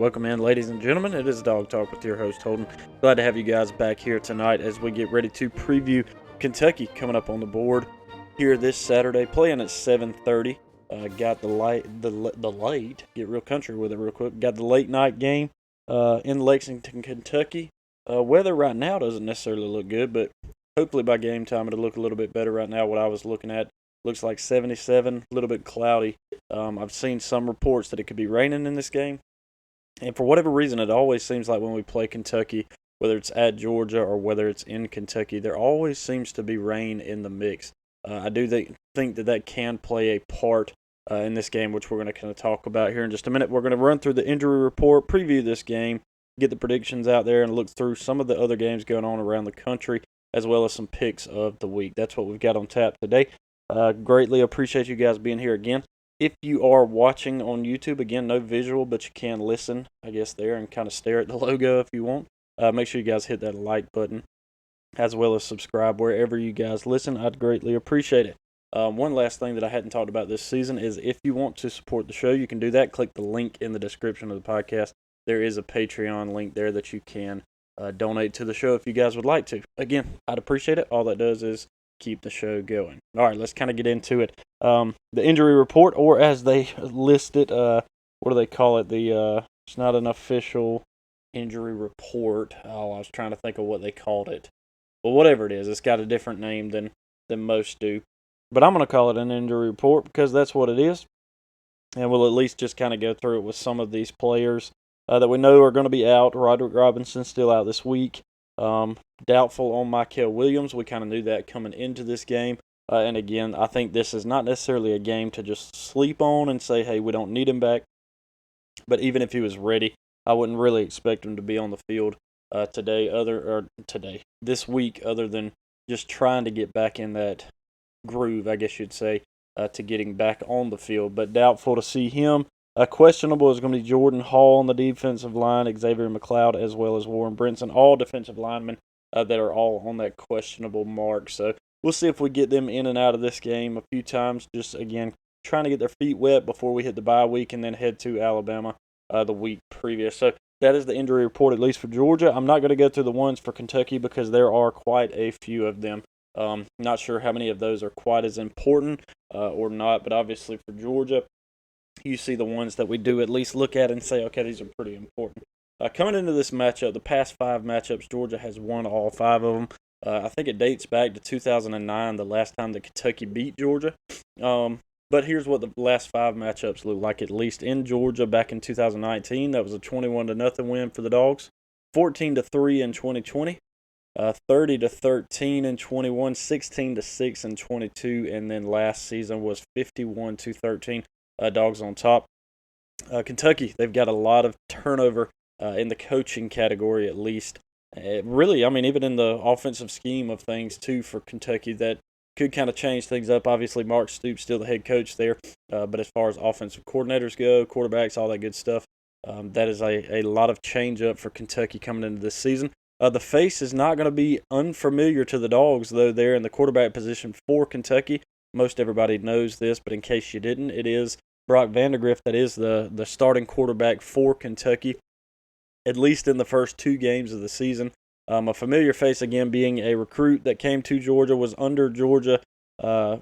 welcome in, ladies and gentlemen. It is Dog Talk with your host, Holden. Glad to have you guys back here tonight as we get ready to preview Kentucky coming up on the board here this Saturday, playing at 7:30. Got the late, get real country with it real quick. Got the late night game in Lexington, Kentucky. Weather right now doesn't necessarily look good, but hopefully by game time it'll look a little bit better. Right now, what I was looking at looks like 77, a little bit cloudy. I've seen some reports that it could be raining in this game. And for whatever reason, it always seems like when we play Kentucky, whether it's at Georgia or whether it's in Kentucky, there always seems to be rain in the mix. I do think that can play a part in this game, which we're going to kind of talk about here in just a minute. We're going to run through the injury report, preview this game, get the predictions out there, and look through some of the other games going on around the country, as well as some picks of the week. That's what we've got on tap today. Greatly appreciate you guys being here again. If you are watching on YouTube, again, no visual, but you can listen, I guess, there and kind of stare at the logo if you want. Make sure you guys hit that like button, as well as subscribe wherever you guys listen. I'd greatly appreciate it. One last thing that I hadn't talked about this season is if you want to support the show, you can do that. Click the link in the description of the podcast. There is a Patreon link there that you can donate to the show if you guys would like to. Again, I'd appreciate it. All that does is keep the show going. All right, let's kind of get into it. The injury report, or as they list it, what do they call it? It's not an official injury report. Oh, I was trying to think of what they called it. Well, whatever it is, it's got a different name than most do. But I'm going to call it an injury report because that's what it is. And we'll at least just kind of go through it with some of these players that we know are going to be out. Roderick Robinson still out this week. Doubtful on Michael Williams. We kind of knew that coming into this game. And again, I think this is not necessarily a game to just sleep on and say, hey, we don't need him back. But even if he was ready, I wouldn't really expect him to be on the field this week, other than just trying to get back in that groove, I guess you'd say, to getting back on the field. But doubtful to see him. Questionable is going to be Jordan Hall on the defensive line, Xavier McLeod, as well as Warren Brinson, all defensive linemen that are all on that questionable mark. So we'll see if we get them in and out of this game a few times. Just, again, trying to get their feet wet before we hit the bye week and then head to Alabama the week previous. So that is the injury report, at least for Georgia. I'm not going to go through the ones for Kentucky because there are quite a few of them. Not sure how many of those are quite as important or not, but obviously for Georgia, you see the ones that we do at least look at and say, okay, these are pretty important. Coming into this matchup, the past 5 matchups, Georgia has won all 5 of them. I think it dates back to 2009, the last time that Kentucky beat Georgia. But here's what the last 5 matchups look like, at least in Georgia back in 2019. That was a 21-0 win for the Dogs, 14-3 in 2020. 30-13 in 21, 16-6 in 22, and then last season was 51-13. Dogs on top. Kentucky, they've got a lot of turnover in the coaching category, at least. Really, I mean, even in the offensive scheme of things, too, for Kentucky, that could kind of change things up. Obviously, Mark Stoops still the head coach there, but as far as offensive coordinators go, quarterbacks, all that good stuff, that is a lot of change up for Kentucky coming into this season. The face is not going to be unfamiliar to the Dogs, though, there in the quarterback position for Kentucky. Most everybody knows this, but in case you didn't, it is Brock Vandagriff that is the starting quarterback for Kentucky, at least in the first 2 games of the season. A familiar face, again, being a recruit that came to Georgia, was under Georgia for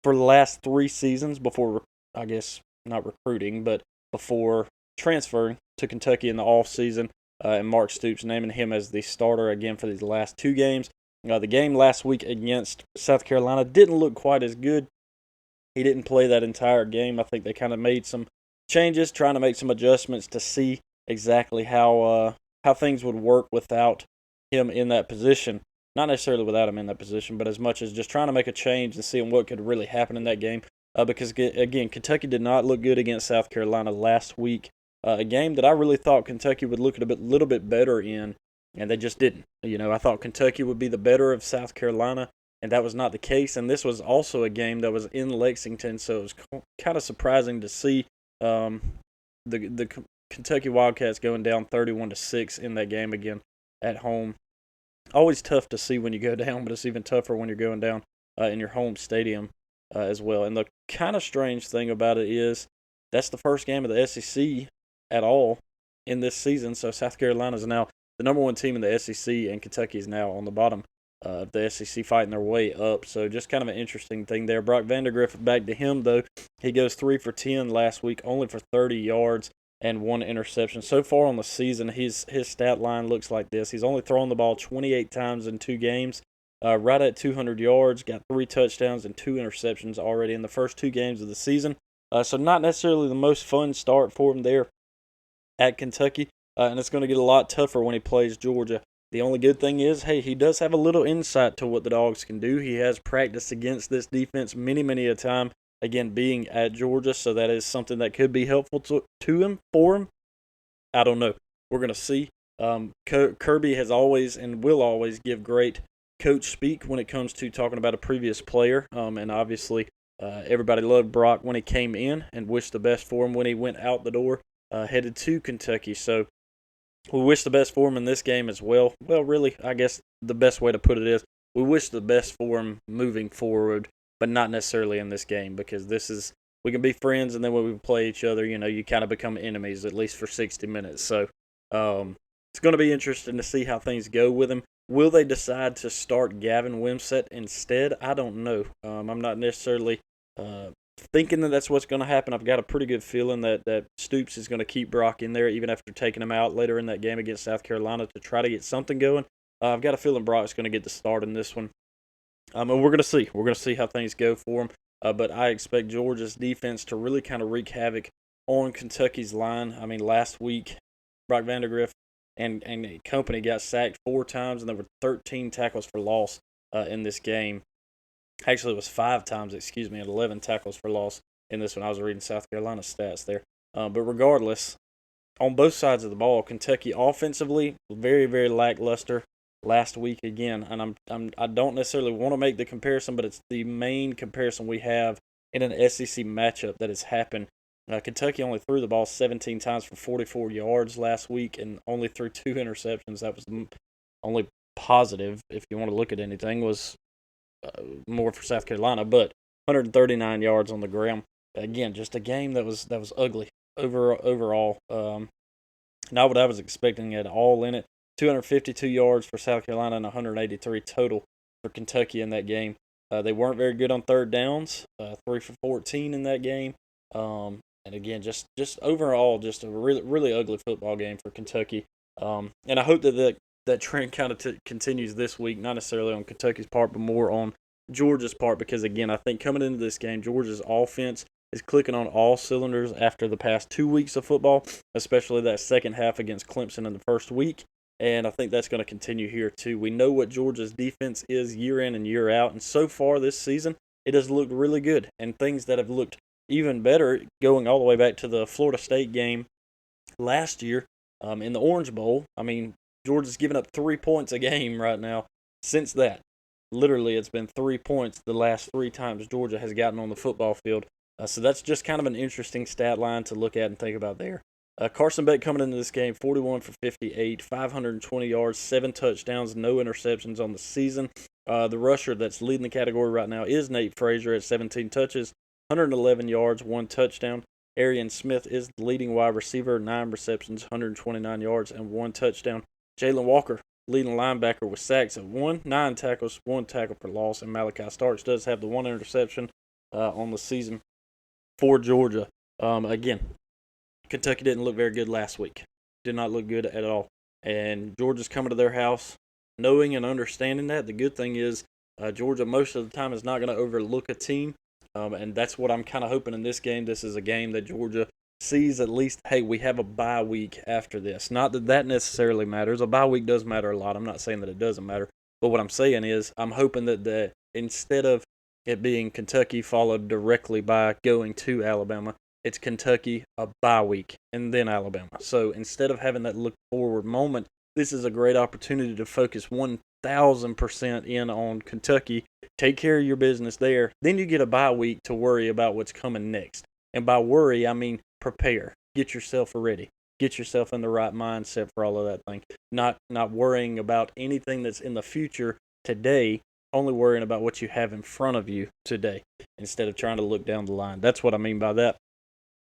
the last 3 seasons before, I guess, not recruiting, but before transferring to Kentucky in the offseason. And Mark Stoops naming him as the starter again for these last 2 games. The game last week against South Carolina didn't look quite as good. He didn't play that entire game. I think they kind of made some changes, trying to make some adjustments to see exactly how things would work without him in that position. Not necessarily without him in that position, but as much as just trying to make a change and seeing what could really happen in that game. Because, again, Kentucky did not look good against South Carolina last week. A game that I really thought Kentucky would look a little bit better in, and they just didn't. I thought Kentucky would be the better of South Carolina, and that was not the case. And this was also a game that was in Lexington, so it was kind of surprising to see the Kentucky Wildcats going down 31-6 in that game again at home. Always tough to see when you go down, but it's even tougher when you're going down in your home stadium as well. And the kind of strange thing about it is that's the first game of the SEC at all in this season. So South Carolina is now the number one team in the SEC, and Kentucky is now on the bottom of the SEC, fighting their way up. So just kind of an interesting thing there. Brock Vandagriff, back to him though. He goes 3 for 10 last week, only for 30 yards and 1 interception. So far on the season, his stat line looks like this. He's only thrown the ball 28 times in 2 games, right at 200 yards, got 3 touchdowns and 2 interceptions already in the first 2 games of the season. So not necessarily the most fun start for him there at Kentucky, and it's going to get a lot tougher when he plays Georgia. The only good thing is, hey, he does have a little insight to what the Dogs can do. He has practiced against this defense many a time, again, being at Georgia, so that is something that could be helpful to him, for him. I don't know. We're going to see. Kirby has always and will always give great coach speak when it comes to talking about a previous player, and obviously everybody loved Brock when he came in and wished the best for him when he went out the door, headed to Kentucky. So we wish the best for him in this game as well. Well, really, I guess the best way to put it is we wish the best for him moving forward, but not necessarily in this game, because we can be friends, and then when we play each other, you kind of become enemies, at least for 60 minutes. So it's going to be interesting to see how things go with him. Will they decide to start Gavin Wimsatt instead? I don't know. I'm not necessarily thinking that that's what's going to happen. I've got a pretty good feeling that Stoops is going to keep Brock in there, even after taking him out later in that game against South Carolina, to try to get something going. I've got a feeling Brock's going to get the start in this one. And we're going to see. We're going to see how things go for him. But I expect Georgia's defense to really kind of wreak havoc on Kentucky's line. I mean, last week, Brock Vandagriff and company got sacked 4 times, and there were 13 tackles for loss in this game. Actually, it was 5 times, and 11 tackles for loss in this one. I was reading South Carolina stats there. But regardless, on both sides of the ball, Kentucky offensively, very lackluster last week again. And I don't necessarily want to make the comparison, but it's the main comparison we have in an SEC matchup that has happened. Kentucky only threw the ball 17 times for 44 yards last week and only threw 2 interceptions. That was the only positive, if you want to look at anything, was more for South Carolina, but 139 yards on the ground. Again, just a game that was ugly overall. Not what I was expecting at all in it. 252 yards for South Carolina and 183 total for Kentucky in that game. They weren't very good on third downs, 3 for 14 in that game. And again, just overall, just a really ugly football game for Kentucky. And I hope that trend kind of continues this week, not necessarily on Kentucky's part, but more on Georgia's part, because, again, I think coming into this game, Georgia's offense is clicking on all cylinders after the past 2 weeks of football, especially that second half against Clemson in the first week. And I think that's going to continue here, too. We know what Georgia's defense is year in and year out, and so far this season, it has looked really good. And things that have looked even better, going all the way back to the Florida State game last year in the Orange Bowl. I mean, Georgia's given up 3 points a game right now since that. Literally, it's been 3 points the last 3 times Georgia has gotten on the football field. So that's just kind of an interesting stat line to look at and think about there. Carson Beck coming into this game, 41 for 58, 520 yards, 7 touchdowns, no interceptions on the season. The rusher that's leading the category right now is Nate Frazier at 17 touches, 111 yards, 1 touchdown. Arian Smith is the leading wide receiver, 9 receptions, 129 yards, and 1 touchdown. Jalen Walker, leading linebacker, with sacks at 1, 9 tackles, 1 tackle for loss, and Malachi Starks does have the 1 interception on the season for Georgia. Again, Kentucky didn't look very good last week. Did not look good at all. And Georgia's coming to their house knowing and understanding that. The good thing is Georgia most of the time is not going to overlook a team. And that's what I'm kind of hoping in this game. This is a game that Georgia sees at least, hey, we have a bye week after this. Not that that necessarily matters. A bye week does matter a lot. I'm not saying that it doesn't matter. But what I'm saying is I'm hoping that instead of it being Kentucky followed directly by going to Alabama, it's Kentucky, a bye week, and then Alabama. So instead of having that look forward moment, this is a great opportunity to focus 1,000% in on Kentucky. Take care of your business there. Then you get a bye week to worry about what's coming next. And by worry, I mean prepare. Get yourself ready. Get yourself in the right mindset for all of that thing. Not worrying about anything that's in the future today, only worrying about what you have in front of you today instead of trying to look down the line. That's what I mean by that.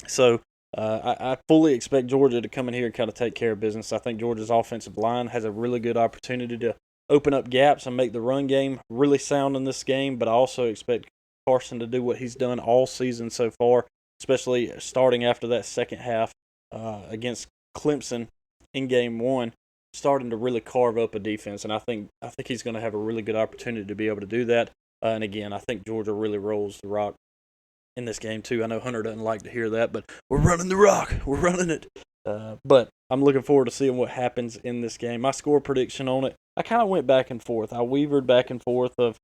So I fully expect Georgia to come in here and kind of take care of business. I think Georgia's offensive line has a really good opportunity to open up gaps and make the run game really sound in this game, but I also expect Carson to do what he's done all season so far, especially starting after that second half against Clemson in game one, starting to really carve up a defense, and I think he's going to have a really good opportunity to be able to do that. And again, I think Georgia really rolls the rock in this game too. I know Hunter doesn't like to hear that, but we're running the rock. We're running it. But I'm looking forward to seeing what happens in this game. My score prediction on it, I kind of went back and forth. I weavered back and forth of,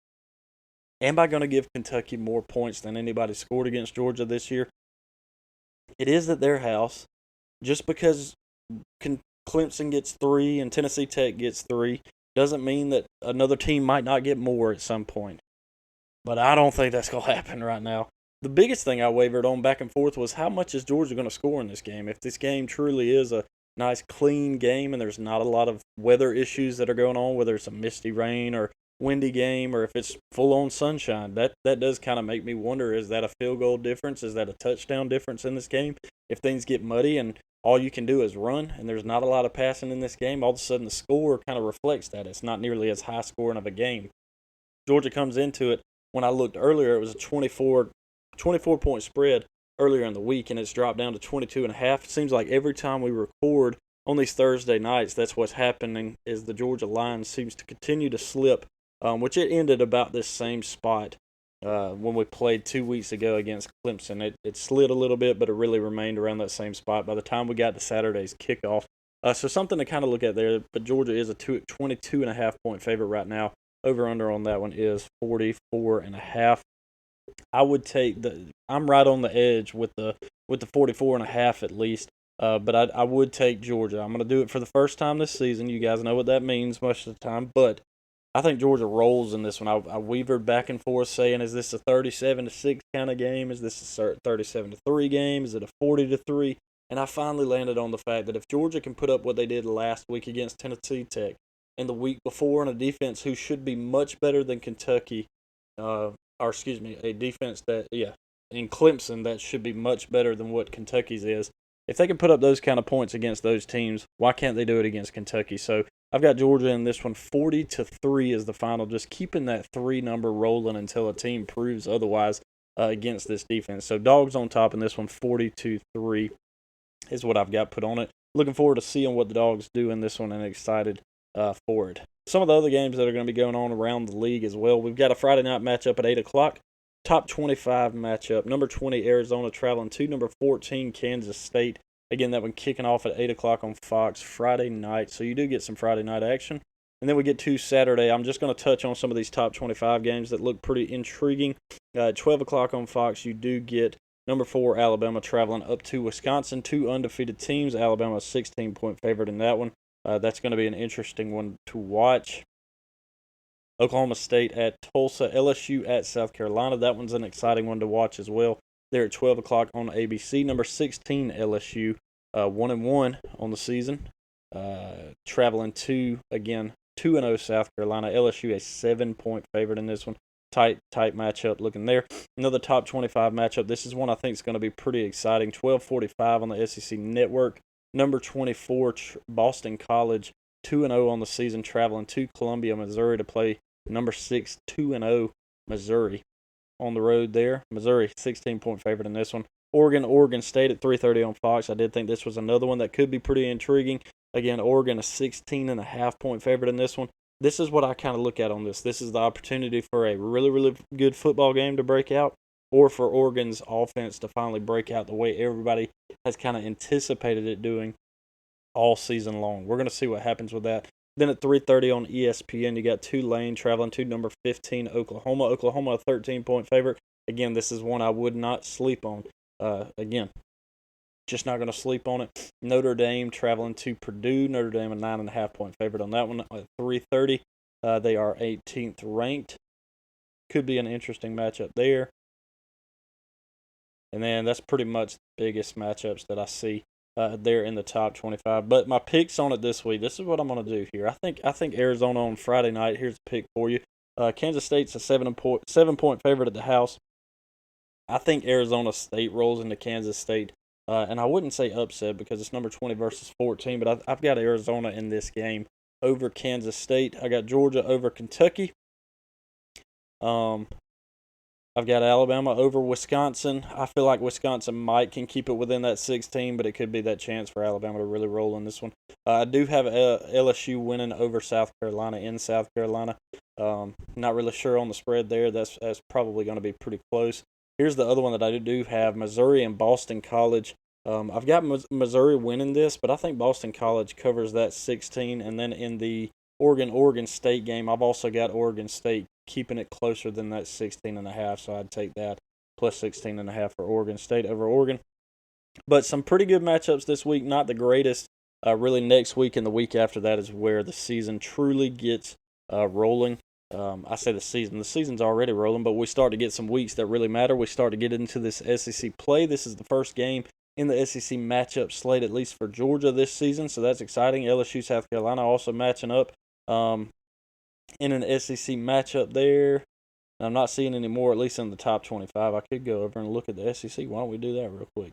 am I going to give Kentucky more points than anybody scored against Georgia this year? It is at their house. Just because Clemson gets 3 and Tennessee Tech gets 3 doesn't mean that another team might not get more at some point. But I don't think that's going to happen right now. The biggest thing I wavered on back and forth was how much is Georgia going to score in this game? If this game truly is a nice, clean game and there's not a lot of weather issues that are going on, whether it's a misty rain or windy game or if it's full-on sunshine, that does kind of make me wonder, is that a field goal difference? Is that a touchdown difference in this game? If things get muddy and all you can do is run and there's not a lot of passing in this game, all of a sudden the score kind of reflects that. It's not nearly as high scoring of a game. Georgia comes into it. When I looked earlier, it was a 24-point spread earlier in the week, and it's dropped down to 22.5. It seems like every time we record on these Thursday nights, that's what's happening, is the Georgia line seems to continue to slip, which it ended about this same spot when we played 2 weeks ago against Clemson. It slid a little bit, but it really remained around that same spot by the time we got to Saturday's kickoff. So something to kind of look at there, but Georgia is a 22.5-point favorite right now. Over-under on that one is 44.5. I would take I'm right on the edge with the 44.5 at least. But I would take Georgia. I'm going to do it for the first time this season. You guys know what that means most of the time. But I think Georgia rolls in this one. I weavered back and forth saying, is this a 37-6 kind of game? Is this a 37-3 game? Is it a 40-3? And I finally landed on the fact that if Georgia can put up what they did last week against Tennessee Tech and the week before on a defense who should be much better than Kentucky, a defense that, in Clemson that should be much better than what Kentucky's is. If they can put up those kind of points against those teams, why can't they do it against Kentucky? So I've got Georgia in this one. 40-3 is the final, just keeping that 3 number rolling until a team proves otherwise against this defense. So Dogs on top in this one, 40-3 is what I've got put on it. Looking forward to seeing what the Dogs do in this one and excited for it. Some of the other games that are going to be going on around the league as well. We've got a Friday night matchup at 8 o'clock. Top 25 matchup. Number 20, Arizona traveling to number 14, Kansas State. Again, that one kicking off at 8 o'clock on Fox Friday night. So you do get some Friday night action. And then we get to Saturday. I'm just going to touch on some of these top 25 games that look pretty intriguing. 12 o'clock on Fox, you do get number 4, Alabama traveling up to Wisconsin. 2 undefeated teams. Alabama a 16-point favorite in that one. That's going to be an interesting one to watch. Oklahoma State at Tulsa, LSU at South Carolina. That one's an exciting one to watch as well. They're at 12 o'clock on ABC. Number 16, LSU, 1-1 on the season. Traveling to, again, 2-0 South Carolina. LSU a 7-point favorite in this one. Tight matchup looking there. Another top 25 matchup. This is one I think is going to be pretty exciting. 12:45 on the SEC Network. Number 24, Boston College, 2-0 on the season, traveling to Columbia, Missouri to play number 6, 2-0 Missouri on the road there. Missouri, 16-point favorite in this one. Oregon State at 3:30 on Fox. I did think this was another one that could be pretty intriguing. Again, Oregon a 16.5-point favorite in this one. This is what I kind of look at on this. This is the opportunity for a really, really good football game to break out, or for Oregon's offense to finally break out the way everybody has kind of anticipated it doing all season long. We're going to see what happens with that. Then at 3:30 on ESPN, you got Tulane traveling to number 15, Oklahoma. Oklahoma, a 13-point favorite. Again, this is one I would not sleep on. Again, just not going to sleep on it. Notre Dame traveling to Purdue. Notre Dame, a 9.5-point favorite on that one at 3:30. They are 18th ranked. Could be an interesting matchup there. And then that's pretty much the biggest matchups that I see there in the top 25. But my picks on it this week, this is what I'm going to do here. I think Arizona on Friday night. Here's a pick for you. Kansas State's a 7-point favorite at the house. I think Arizona State rolls into Kansas State And I wouldn't say upset because it's number 20 versus 14, but I've got Arizona in this game over Kansas State. I got Georgia over Kentucky. I've got Alabama over Wisconsin. I feel like Wisconsin can keep it within that 16, but it could be that chance for Alabama to really roll in this one. I do have LSU winning over South Carolina in South Carolina. Not really sure on the spread there. That's probably going to be pretty close. Here's the other one that I do have, Missouri and Boston College. I've got Missouri winning this, but I think Boston College covers that 16. And then in the Oregon State game, I've also got Oregon State keeping it closer than that 16.5, so I'd take that plus 16.5 for Oregon State over Oregon. But some pretty good matchups this week, not the greatest. Really, next week and the week after that is where the season truly gets rolling. I say the season's already rolling, but we start to get some weeks that really matter. We start to get into this SEC play. This is the first game in the SEC matchup slate, at least for Georgia this season, so that's exciting. LSU, South Carolina also matching up in an SEC matchup there. I'm not seeing any more, at least in the top 25. I could go over and look at the SEC. Why don't we do that real quick?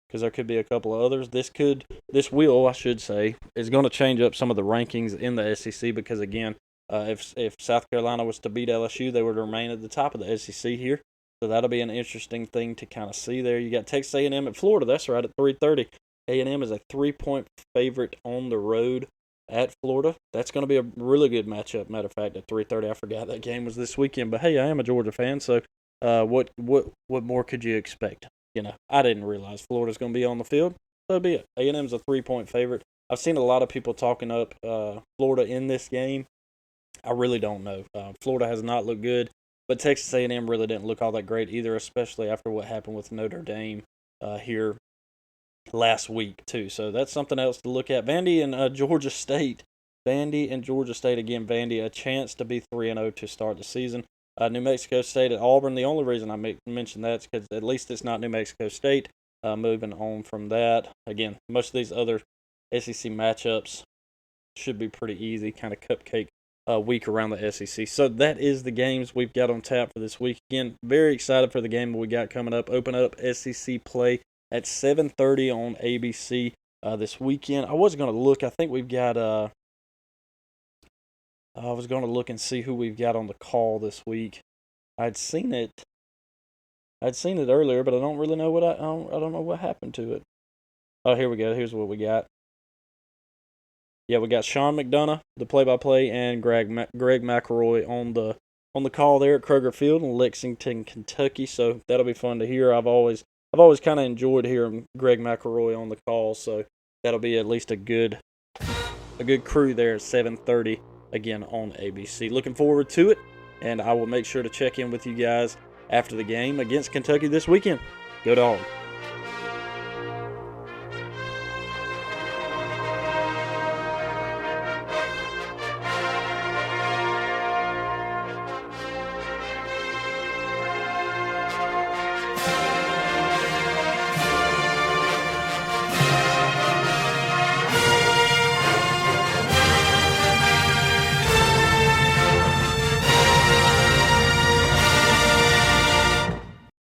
Because there could be a couple of others. This is going to change up some of the rankings in the SEC because, again, if South Carolina was to beat LSU, they would remain at the top of the SEC here. So that'll be an interesting thing to kind of see there. You got Texas A&M at Florida. That's right, at 3:30. A&M is a 3-point favorite on the road at Florida. That's going to be a really good matchup. Matter of fact, at 3:30, I forgot that game was this weekend. But hey, I am a Georgia fan, so what more could you expect? I didn't realize Florida's going to be on the field. So be it. A&M's a 3-point favorite. I've seen a lot of people talking up Florida in this game. I really don't know. Florida has not looked good, but Texas A&M really didn't look all that great either, especially after what happened with Notre Dame here last week too. So that's something else to look at. Vandy and Georgia State. Vandy and Georgia State again. Vandy a chance to be 3-0 to start the season. New Mexico State at Auburn. The only reason I mention that is because at least it's not New Mexico State. Moving on from that, again, most of these other SEC matchups should be pretty easy, kind of cupcake week around the SEC. So that is the games we've got on tap for this week. Again, very excited for the game we got coming up. Open up SEC play at 7:30 on ABC this weekend. I was going to look. I think we've got. I was going to look and see who we've got on the call this week. I'd seen it earlier, but I don't really know I don't know what happened to it. Oh, here we go. Here's what we got. Yeah, we got Sean McDonough, the play-by-play, and Greg McElroy on the call there at Kroger Field in Lexington, Kentucky. So that'll be fun to hear. I've always kind of enjoyed hearing Greg McElroy on the call. So that'll be at least a good crew there at 7:30 again on ABC. Looking forward to it, and I will make sure to check in with you guys after the game against Kentucky this weekend. Go Dogs.